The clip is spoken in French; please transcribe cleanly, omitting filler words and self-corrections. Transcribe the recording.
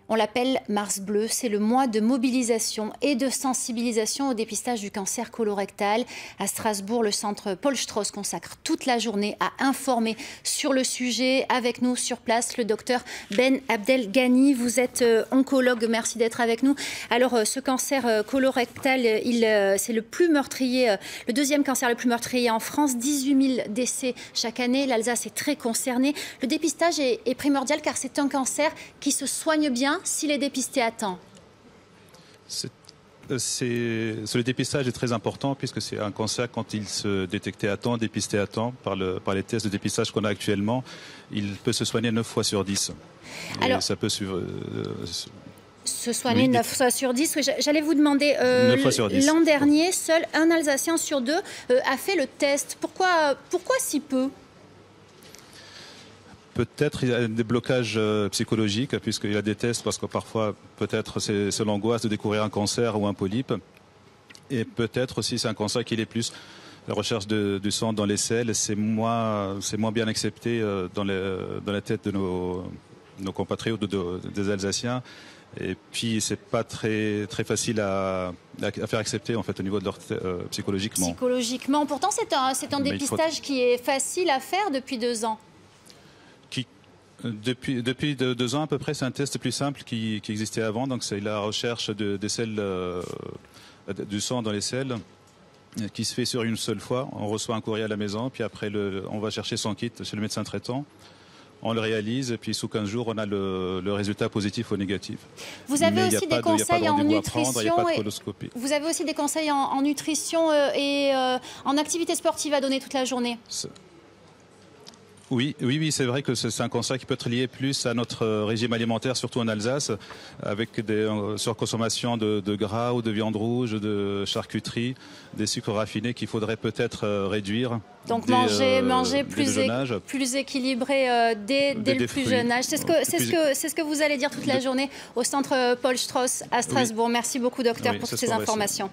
On l'appelle Mars Bleu, c'est le mois de mobilisation et de sensibilisation au dépistage du cancer colorectal. À Strasbourg, le centre Paul Strauss consacre toute la journée à informer sur le sujet. Avec nous sur place, le docteur Ben Abdelghani. Vous êtes oncologue, merci d'être avec nous. Alors, ce cancer colorectal, c'est le plus meurtrier, le deuxième cancer le plus meurtrier en France. 18 000 décès chaque année. L'Alsace est très concernée. Le dépistage est primordial car c'est un cancer qui se soigne bien s'il est dépisté à temps. Le dépistage est très important puisque c'est un cancer quand il se détectait à temps, dépisté à temps par les tests de dépistage qu'on a actuellement, il peut se soigner 9 fois sur 10. Alors, ça peut suivre... se soigner 9 fois sur 10. Oui, j'allais vous demander, l'an dernier, seul un Alsacien sur 2 a fait le test. Pourquoi si peu ? Peut-être il y a des blocages psychologiques, puisqu'il y a des tests, parce que parfois, peut-être c'est l'angoisse de découvrir un cancer ou un polype. Et peut-être aussi c'est un cancer qui l'est plus. La recherche du sang dans les selles, c'est moins bien accepté dans la tête de nos compatriotes, des Alsaciens. Et puis, c'est pas très facile à faire accepter, en fait, au niveau de leur psychologiquement. Psychologiquement. Pourtant, c'est un dépistage qui est facile à faire depuis 2 ans. Depuis 2 ans à peu près, c'est un test plus simple qui existait avant. Donc c'est la recherche des selles, du sang dans les selles, qui se fait sur une seule fois. On reçoit un courrier à la maison, puis après on va chercher son kit chez le médecin traitant. On le réalise et puis sous 15 jours, on a le résultat positif ou négatif. Vous avez aussi des conseils en nutrition. Vous avez aussi des conseils en nutrition et en activité sportive à donner toute la journée. Oui, c'est vrai que c'est un cancer qui peut être lié plus à notre régime alimentaire, surtout en Alsace, avec des surconsommations de gras ou de viande rouge, de charcuterie, des sucres raffinés qu'il faudrait peut-être réduire. Donc manger plus équilibré dès le plus jeune âge. C'est ce que vous allez dire toute la journée au centre Paul Strauss à Strasbourg. Oui. Merci beaucoup, docteur, pour toutes ces informations.